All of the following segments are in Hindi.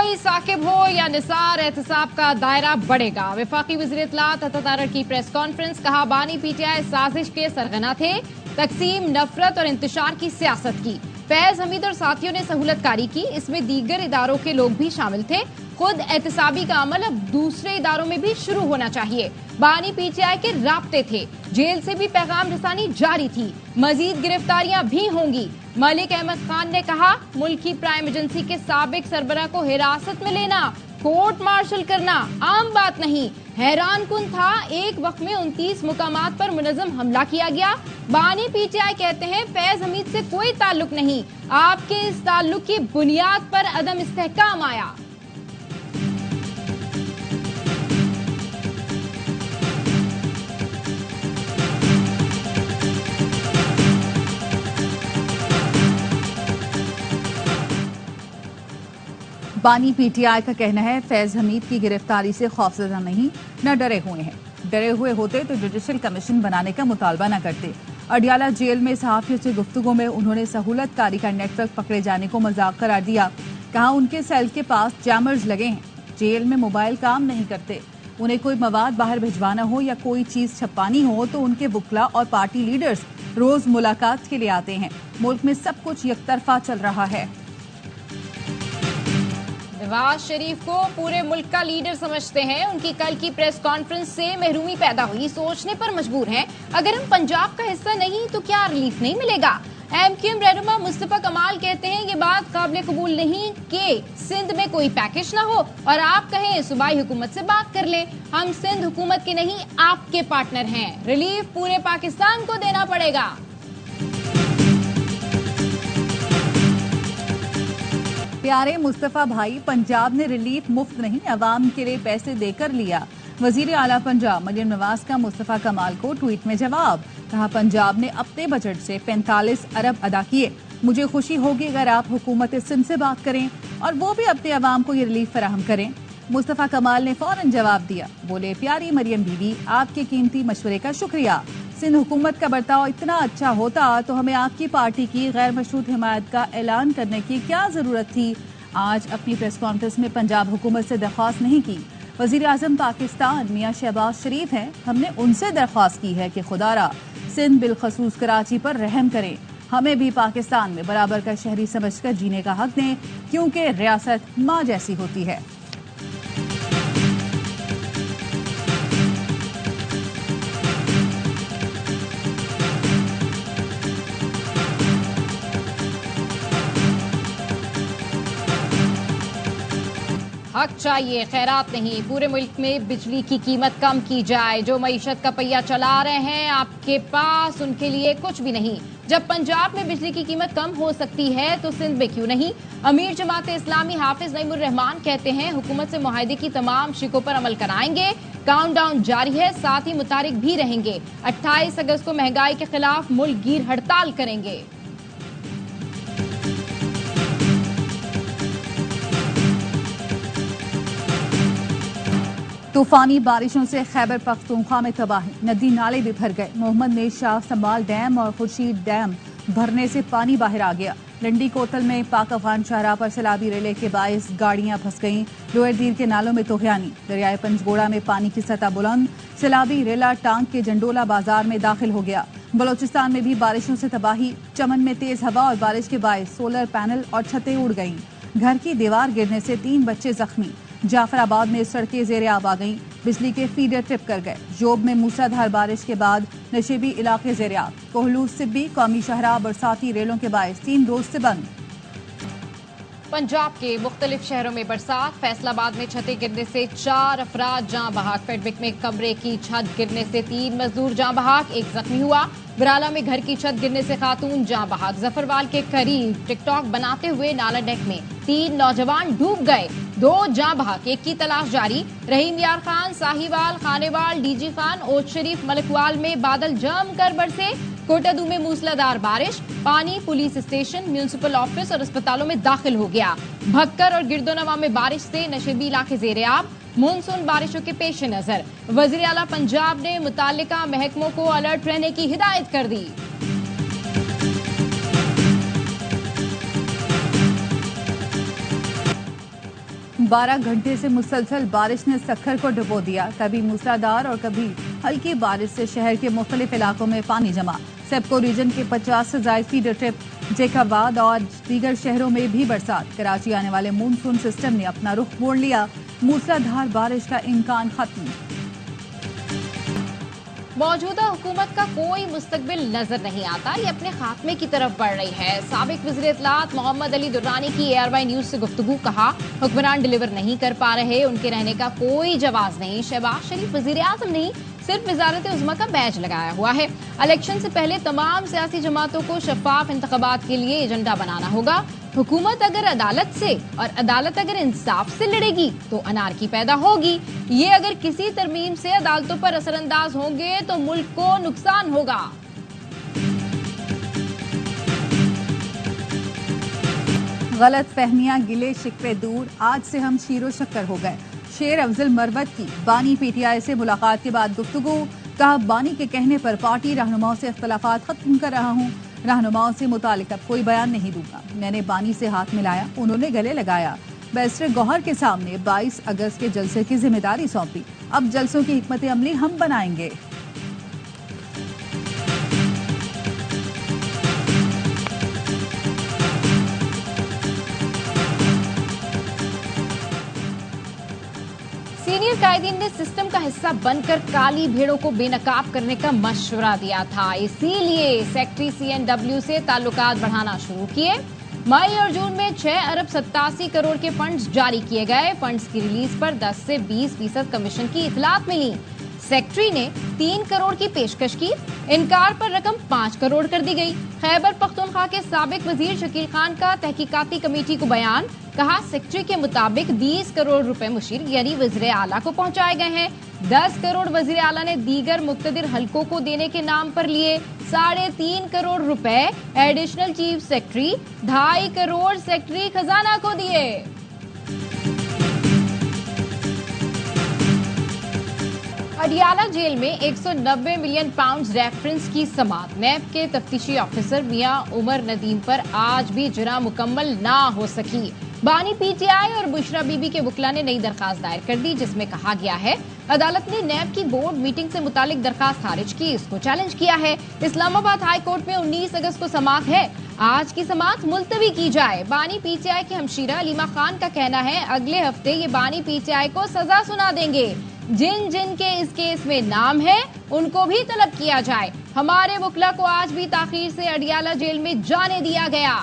कोई साकिब हो या निसार, एहतसाब का दायरा बढ़ेगा। वफाकी वज़ीर इत्तलात अता की प्रेस कॉन्फ्रेंस, कहा बानी पीटीआई साजिश के सरगना थे, तकसीम, नफरत और इंतशार की सियासत की। फैज हमीद और साथियों ने सहूलतकारी की, इसमें दीगर इदारों के लोग भी शामिल थे। खुद एहतसाबी का अमल अब दूसरे इदारों में भी शुरू होना चाहिए। बानी पीटीआई के राब्ते थे, जेल से भी पैगाम रसानी जारी थी, मजीद गिरफ्तारियां भी होंगी। मलिक अहमद खान ने कहा, मुल्क की प्राइम एजेंसी के साबिक सरबराह को हिरासत में लेना, कोर्ट मार्शल करना आम बात नहीं। हैरान कुन था, एक वक्त में 29 मुकामात पर मुनज़्ज़म हमला किया गया। बानी पीटीआई कहते हैं फैज हमीद से कोई ताल्लुक नहीं, आपके इस ताल्लुक की बुनियाद पर अदम इस्तेहकाम आया। बानी पीटीआई का कहना है फैज हमीद की गिरफ्तारी से खौफजदा नहीं, न डरे हुए हैं। डरे हुए होते तो जुडिशल कमीशन बनाने का मुतालबा न करते। अडियाला जेल में सहाफियों से गुफ्तगू में उन्होंने सहूलतकारी का नेटवर्क पकड़े जाने को मजाक करार दिया। कहा उनके सेल के पास जैमर्स लगे हैं, जेल में मोबाइल काम नहीं करते। उन्हें कोई मवाद बाहर भिजवाना हो या कोई चीज छपानी हो तो उनके वुकला और पार्टी लीडर्स रोज मुलाकात के लिए आते हैं। मुल्क में सब कुछ यकतरफा चल रहा है। नवाज शरीफ को पूरे मुल्क का लीडर समझते हैं। उनकी कल की प्रेस कॉन्फ्रेंस से महरूमी पैदा हुई, सोचने पर मजबूर हैं, अगर हम पंजाब का हिस्सा नहीं तो क्या रिलीफ नहीं मिलेगा। एमक्यूएम रहनुमा मुस्तफा कमाल कहते हैं ये बात काबिल कबूल नहीं कि सिंध में कोई पैकेज ना हो और आप कहें सूबाई हुकूमत से बात कर लें। हम सिंध हुकूमत के नहीं आपके पार्टनर हैं, रिलीफ पूरे पाकिस्तान को देना पड़ेगा। प्यारे मुस्तफा भाई, पंजाब ने रिलीफ मुफ्त नहीं, अवाम के लिए पैसे देकर लिया। वजीर आला पंजाब मरियम नवाज का मुस्तफा कमाल को ट्वीट में जवाब। कहा पंजाब ने अपने बजट से 45 अरब अदा किए। मुझे खुशी होगी अगर आप हुकूमत सिंध से बात करें और वो भी अपने अवाम को ये रिलीफ फराहम करें। मुस्तफा कमाल ने फौरन जवाब दिया, बोले प्यारी मरियम बीबी, आपके कीमती मशवरे का शुक्रिया। सिंध हुकूमत का बर्ताव इतना अच्छा होता तो हमें आपकी पार्टी की गैर मशरूत हिमायत का ऐलान करने की क्या जरूरत थी। आज अपनी प्रेस कॉन्फ्रेंस में पंजाब हुकूमत से दरख्वास्त नहीं की। वजीर आजम पाकिस्तान मियां शहबाज शरीफ हैं, हमने उनसे दरख्वास्त की है कि खुदारा सिंध बिलखसूस कराची पर रहम करें। हमें भी पाकिस्तान में बराबर का शहरी समझकर जीने का हक दें, क्योंकि रियासत माँ जैसी होती है। हक चाहिए, खैरात नहीं। पूरे मुल्क में बिजली की कीमत कम की जाए। जो मईशत का पहिया चला रहे हैं आपके पास, उनके लिए कुछ भी नहीं। जब पंजाब में बिजली की कीमत कम हो सकती है तो सिंध में क्यों नहीं। अमीर जमात इस्लामी हाफिज नईमुर रहमान कहते हैं हुकूमत से मुआहदे की तमाम शिकों पर अमल कराएंगे। काउंटडाउन जारी है, साथ ही मुतारिक भी रहेंगे। 28 अगस्त को महंगाई के खिलाफ मुल्क गिर हड़ताल करेंगे। तूफानी बारिशों से खैबर पख्तूनख्वा में तबाही, नदी नाले भी भर गए। मोहम्मद नेशाह संभाल डैम और खुर्शीद डैम भरने से पानी बाहर आ गया। लंडी कोतल में पाक अफगान शाहराह पर सैलाबी रेले के बायस गाड़ियां फंस गईं। लोअर दीर के नालों में तोहयानी, दरियाए पंजगोड़ा में पानी की सतह बुलंद। सैलाबी रेला टांग के जंडोला बाजार में दाखिल हो गया। बलोचिस्तान में भी बारिशों से तबाही, चमन में तेज हवा और बारिश के बायस सोलर पैनल और छतें उड़ गईं। घर की दीवार गिरने से 3 बच्चे जख्मी। जाफराबाद में सड़कें जेरे आब आ गईं, बिजली के फीडर ट्रिप कर गए। जोब में मूसलाधार बारिश के बाद नशेबी इलाके जेरे आब। कोहलू सिब्बी कौमी शाहराह बरसाती रेलों के बायस 3 रोज से बंद। पंजाब के मुख्तलिफ शहरों में बरसात। फैसलाबाद में छतें गिरने से 4 अफराद जाँ बहाक। फेडविक में कमरे की छत गिरने से 3 मजदूर जाँ बहाक, 1 जख्मी हुआ। बराला में घर की छत गिरने से खातून जाँ बहाक। जफरवाल के करीब टिकटॉक बनाते हुए नाला डेक में 3 नौजवान डूब गए, 2 जाँ बहाक, 1 की तलाश जारी। रहीम यार खान, साहिवाल, खानेवाल, डीजी खान, ओज शरीफ, मलकवाल में बादल जम कर बरसे। कोटादू में मूसलाधार बारिश, पानी पुलिस स्टेशन, म्यूनिसिपल ऑफिस और अस्पतालों में दाखिल हो गया। भक्कर और गिरदोनवा में बारिश से नशेबी इलाके जेरे आब। मानसून बारिशों के पेश नजर वज़ीर आला पंजाब ने मुताल्लिका महकमों को अलर्ट रहने की हिदायत कर दी। 12 घंटे से मुसलसल बारिश ने सक्खर को डुबो दिया। कभी मूसलाधार और कभी हल्की बारिश से शहर के मुख्तलिफ इलाकों में पानी जमा। सेप्को रीजन के 50 से ज्यादा फीडर ट्रिप, जेकाबाद और दीगर शहरों में भी बरसात। कराची आने वाले मानसून सिस्टम ने अपना रुख मोड़ लिया। मूसलाधार बारिश का इम्कान खत्म। मौजूदा हुकूमत का कोई मुस्तकबिल नजर नहीं आता, ये अपने खात्मे की तरफ बढ़ रही है। साबिक वज़ीर इत्तलात मोहम्मद अली दुर्रानी की ARY न्यूज से गुफ्तगू, कहा हुक्मरान डिलीवर नहीं कर पा रहे, उनके रहने का कोई जवाब नहीं। शहबाज शरीफ वज़ीर आज़म नहीं, सिर्फ वजारत उज़्मा का बैज लगाया हुआ है। इलेक्शन से पहले तमाम सियासी जमातों को शफाफ इंतखाबात के लिए एजेंडा बनाना होगा। हुकूमत अगर अदालत से और अदालत अगर इंसाफ से लड़ेगी तो अनारकी पैदा होगी। ये अगर किसी तरमीम से अदालतों पर असरअंदाज होंगे तो मुल्क को नुकसान होगा। गलत फहमियां, गिले शिकवे दूर, आज से हम शीरो शक्कर हो गए। शेर अफजल मरवत की बानी PTI से मुलाकात के बाद गुफ्तगू, कहा बानी के कहने पर पार्टी रहनुमाओं से इख्तलाफात खत्म कर रहा हूँ। रहनुमाओं से मुतालिक अब कोई बयान नहीं दूंगा। मैंने बानी से हाथ मिलाया, उन्होंने गले लगाया। बैरिस्टर गौहर के सामने 22 अगस्त के जलसे की जिम्मेदारी सौंपी। अब जलसों की हिकमत अमली हम बनाएंगे। सीनियर कायदीन ने सिस्टम का हिस्सा बनकर काली भेड़ों को बेनकाब करने का मशवरा दिया था, इसीलिए सेक्रेटरी CNW से ताल्लुकात बढ़ाना शुरू किए। मई और जून में 6 अरब 87 करोड़ के फंड्स जारी किए गए। फंड्स की रिलीज पर 10 से 20% कमीशन की इतलात मिली। सेक्रेटरी ने 3 करोड़ की पेशकश की, इनकार पर रकम 5 करोड़ कर दी गई। खैबर पख्तूनख्वा के साबिक वजीर शकील खान का तहकीकाती कमेटी को बयान, कहा सेक्रेटरी के मुताबिक 20 करोड़ रुपए मुशीर यानी वज़ीर आला को पहुंचाए गए हैं। 10 करोड़ वज़ीर आला ने दीगर मुक्तदिर हलकों को देने के नाम पर लिए। 3.5 करोड़ रुपए additional chief secretary, 2.5 crore secretary खजाना को दिए। अडियाला जेल में 190 मिलियन पाउंड रेफरेंस की समात। नैब के तफ्तीशी ऑफिसर मियां उमर नदीम पर आज भी जुर्म मुकम्मल ना हो सकी। बानी PTI और बुशरा बीबी के वकला ने नई दरखास्त दायर कर दी, जिसमें कहा गया है अदालत ने नैब की बोर्ड मीटिंग से मुतालिक दरखास्त खारिज की, इसको चैलेंज किया है। इस्लामाबाद हाई कोर्ट में 19 अगस्त को समात है, आज की समात मुलतवी की जाए। बानी PTI की हमशीरा अलीमा खान का कहना है अगले हफ्ते ये बानी PTI को सजा सुना देंगे। जिन जिन के इस केस में नाम है उनको भी तलब किया जाए। हमारे वकला को आज भी ताखीर से अडियाला जेल में जाने दिया गया।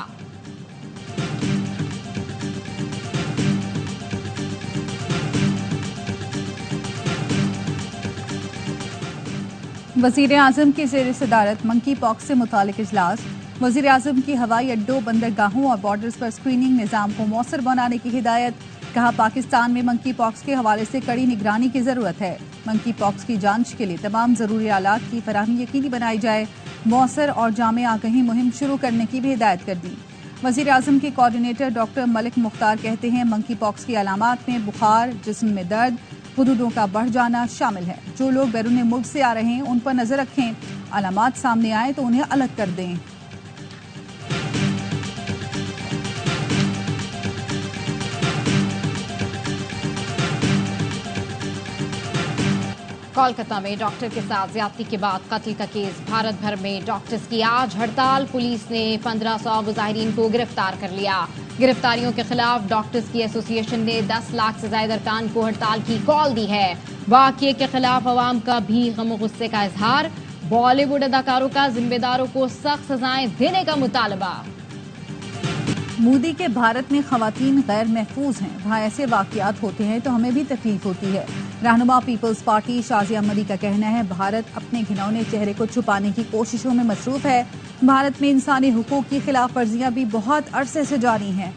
वज़ीर आज़म की ज़ेर सदारत मंकी पॉक्स से मुतालिक इजलास। वज़ीर आज़म की हवाई अड्डों, बंदरगाहों और बॉर्डर्स पर स्क्रीनिंग निज़ाम को मौसर बनाने की हिदायत। कहा पाकिस्तान में मंकी पॉक्स के हवाले से कड़ी निगरानी की जरूरत है। मंकी पॉक्स की जांच के लिए तमाम जरूरी आलात की फराहमी यकीनी बनाई जाए। मौसर और जामे आगही मुहिम शुरू करने की भी हिदायत कर दी। वज़ीर आज़म के कोऑर्डिनेटर डॉक्टर मलिक मुख्तार कहते हैं मंकी पॉक्स की अलामात में बुखार, जिस्म में दर्द, हुदूदों का बढ़ जाना शामिल है। जो लोग बैरून मुल्क से आ रहे हैं उन पर नजर रखें, अलामात सामने आए तो उन्हें अलग कर दें। कोलकाता में डॉक्टर के साथ ज्यादती के बाद कत्ल का केस। भारत भर में डॉक्टर्स की आज हड़ताल। पुलिस ने 1500 मुजाहिरीन को गिरफ्तार कर लिया। गिरफ्तारियों के खिलाफ डॉक्टर्स की एसोसिएशन ने 10 लाख से ज्यादा अरकान को हड़ताल की कॉल दी है। वाक़ये के खिलाफ अवाम का भी गम गुस्से का इजहार। बॉलीवुड अदाकारों का जिम्मेदारों को सख्त सजाएं देने का मुतालबा। मोदी के भारत में खवातीन गैर महफूज हैं, वहाँ ऐसे वाकयात होते हैं तो हमें भी तकलीफ होती है। रहनुमा पीपल्स पार्टी शाजिया मरी का कहना है भारत अपने घिनौने चेहरे को छुपाने की कोशिशों में मसरूफ है। भारत में इंसानी हुकूक की खिलाफ वर्जियां भी बहुत अरसे से जारी हैं।